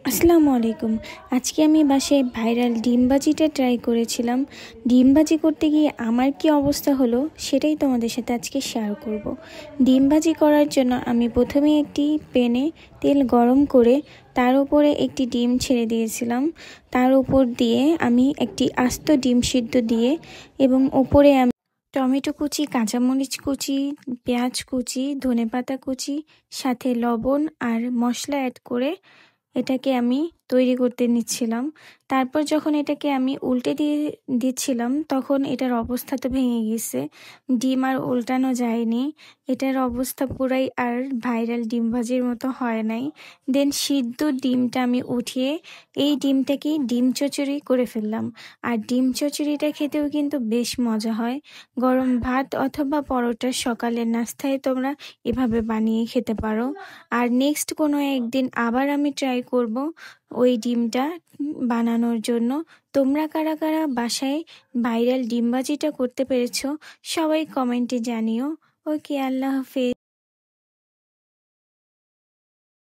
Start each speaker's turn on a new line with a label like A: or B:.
A: আসসালামু আলাইকুম। আজকে আমি বাসায় ভাইরাল ডিম ভাজিটা ট্রাই করেছিলাম। ডিম ভাজি করতে গিয়ে আমার কি অবস্থা হলো সেটাই তোমাদের সাথে আজকে শেয়ার করব। ডিম ভাজি করার জন্য আমি প্রথমে একটি প্যানে তেল গরম করে তার উপরে একটি ডিম ছেড়ে দিয়েছিলাম। তার উপর দিয়ে আমি একটি আস্ত ডিম সিদ্ধ দিয়ে এবং উপরে আমি টমেটো কুচি, কাঁচামরিচ কুচি, পেঁয়াজ কুচি, ধনেপাতা কুচি, সাথে লবণ আর মশলা অ্যাড করে এটাকে আমি তৈরি করতে নিচ্ছিলাম। তারপর যখন এটাকে আমি উল্টে দিচ্ছিলাম তখন এটার অবস্থা তো ভেঙে গেছে, ডিম আর উল্টানো যায়নি। এটার অবস্থা পুরাই আর ভাইরাল ডিম ভাজির মতো হয় নাই। দেন সিদ্ধ ডিমটা আমি উঠিয়ে এই ডিমটাকে ডিম চচ্চড়ি করে ফেললাম। আর ডিম চচ্চড়িটা খেতেও কিন্তু বেশ মজা হয়। গরম ভাত অথবা পরোটার সকালের নাস্তায় তোমরা এভাবে বানিয়ে খেতে পারো। আর নেক্সট কোনো একদিন আবার আমি ট্রাই করব ওই ডিমটা বানানোর জন্য। তোমরা কারা কারা বাসায় ভাইরাল ডিম ভাজিটা করতে পেরেছো সবাই কমেন্টে জানিও। ওকে, আল্লাহ হাফেজ।